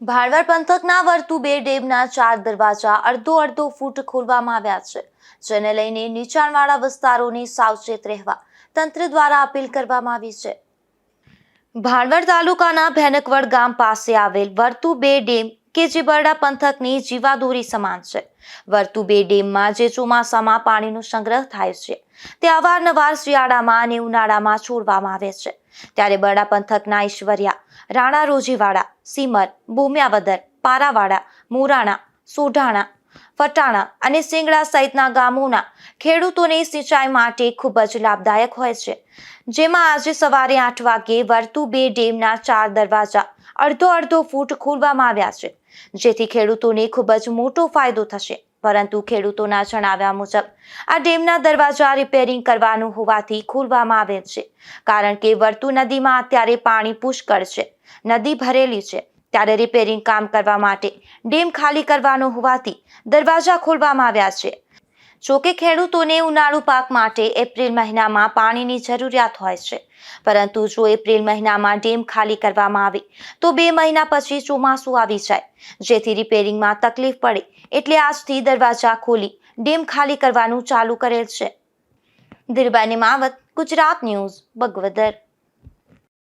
ભાણવડ પંથકના વર્તુ 2 ડેમના 4 દરવાજા અડધો ફૂટ ખોલવામાં આવ્યા છે, જેને લઈને નીચાણવાળા વિસ્તારોને સાવચેત રહેવા તંત્ર દ્વારા અપીલ કરવામાં આવી છે. ભાણવડ તાલુકાના ભેનકવડ ગામ પાસે આવેલ વર્તુ 2 ડેમ કે જે બરડા પંથકની જીવાદોરી સમાન છે. વર્તુ 2 ડેમમાં જે ચોમાસામાં પાણીનો સંગ્રહ થાય છે તે અવારનવાર શિયાળામાં અને ઉનાળામાં છોડવામાં આવે છે. ત્યારે બરડા પંથકના ઈશ્વરિયા, રાણા રોજીવાડા, સીમર, ભૂમિયાવદર, પારાવાડા, મોરાણા, સોઢાણા, ફટાણા અને સિંગડા સહિતના ગામોના ખેડૂતોને સિંચાઈ માટે ખૂબ જ લાભદાયક હોય છે. જેમાં આજે સવારે 8 વાગ્યે વર્તુ 2 ડેમના 4 દરવાજા અડધો ફૂટ ખોલવામાં આવ્યા છે, જેથી ખેડૂતોને ખૂબ જ મોટો ફાયદો થશે. પરંતુ ખેડૂતોના જણાવ્યા મુજબ આ ડેમના દરવાજા રિપેરિંગ કરવાનું હોવાથી ખોલવામાં આવેલ છે, કારણ કે વર્તુ નદીમાં અત્યારે પાણી પુષ્કળ છે. નદી ભરેલી છે, ત્યારે રિપેરિંગ કામ કરવા માટે ડેમ ખાલી કરવાનો હોવાથી દરવાજા ખોલવામાં આવ્યા છે. જોકે ખેડૂતોને ઉનાળુ પાક માટે એપ્રિલ મહિનામાં પાણીની જરૂરિયાત હોય છે, પરંતુ જો એપ્રિલ મહિનામાં ડેમ ખાલી કરવામાં આવે તો 2 મહિના પછી ચોમાસું આવી જાય, જેથી રિપેરિંગમાં તકલીફ પડે. એટલે આજથી દરવાજા ખોલી ડેમ ખાલી કરવાનું ચાલુ કરેલ છે. ધીરુભાઈ માવત, ગુજરાત ન્યૂઝ, બગવદર.